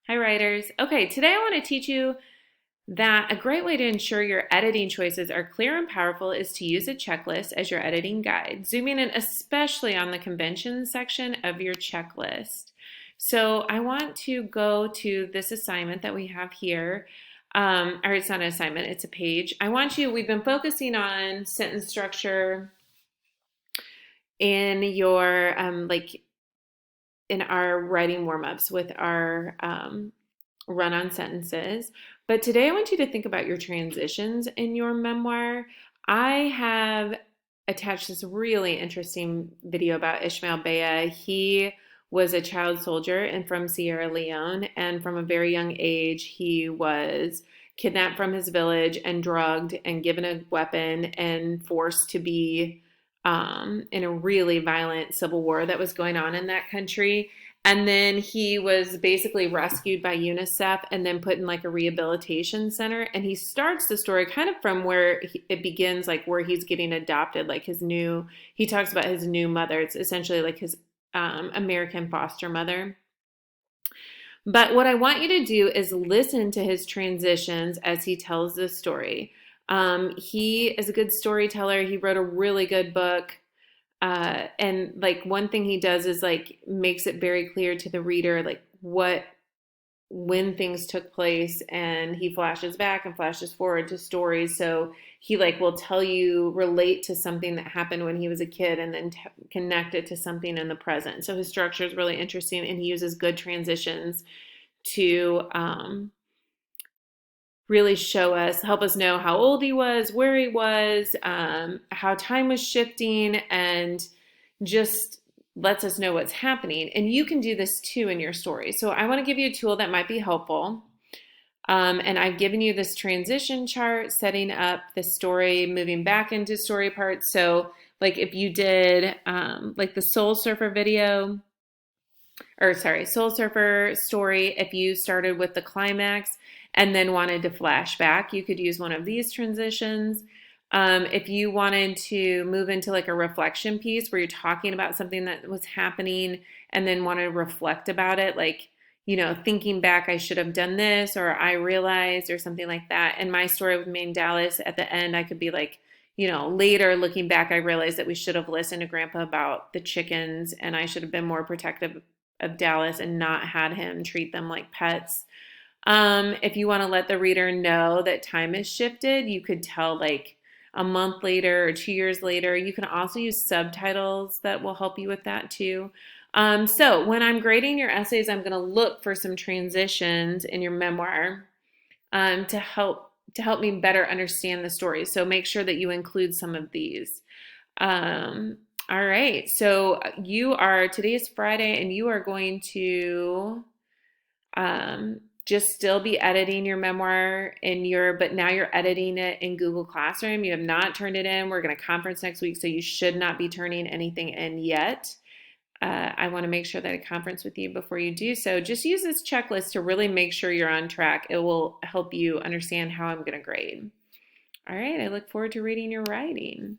Hi, writers. Okay, today I want to teach you that a great way to ensure your editing choices are clear and powerful is to use a checklist as your editing guide, zooming in especially on the conventions section of your checklist. So I want to go to this assignment that we have here. Or it's not an assignment, it's a page. We've been focusing on sentence structure in your, in our writing warm-ups with our run-on sentences. But today I want you to think about your transitions in your memoir. I have attached this really interesting video about Ishmael Bea. He was a child soldier and from Sierra Leone, and from a very young age, he was kidnapped from his village and drugged and given a weapon and forced to be in a really violent civil war that was going on in that country. And then he was basically rescued by UNICEF and then put in like a rehabilitation center. And he starts the story kind of from where it begins, like where he's getting adopted, like he talks about his new mother. It's essentially like his American foster mother. But what I want you to do is listen to his transitions as he tells the story. He is a good storyteller. He wrote a really good book. And like one thing he does is like makes it very clear to the reader like when things took place, and he flashes back and flashes forward to stories. So he like will tell you, relate to something that happened when he was a kid and then connect it to something in the present. So his structure is really interesting, and he uses good transitions to really help us know how old he was, where he was, how time was shifting, and just lets us know what's happening. And you can do this too in your story. So I want to give you a tool that might be helpful. And I've given you this transition chart, setting up the story, moving back into story parts. So like if you did like the Soul Surfer Soul Surfer story, if you started with the climax and then wanted to flash back, you could use one of these transitions. If you wanted to move into like a reflection piece where you're talking about something that was happening and then want to reflect about it, like, thinking back, I should have done this, or I realized, or something like that. In my story with Maine Dallas, at the end, I could be like, later looking back, I realized that we should have listened to Grandpa about the chickens, and I should have been more protective of Dallas and not had him treat them like pets. If you want to let the reader know that time has shifted, you could tell like a month later or 2 years later. You can also use subtitles that will help you with that too. So when I'm grading your essays, I'm going to look for some transitions in your memoir to help me better understand the story. So make sure that you include some of these. All right. So today is Friday, and you are going to just still be editing your memoir but now you're editing it in Google Classroom. You have not turned it in. We're going to conference next week, so you should not be turning anything in yet. I want to make sure that I conference with you before you do so. Just use this checklist to really make sure you're on track. It will help you understand how I'm going to grade. All right, I look forward to reading your writing.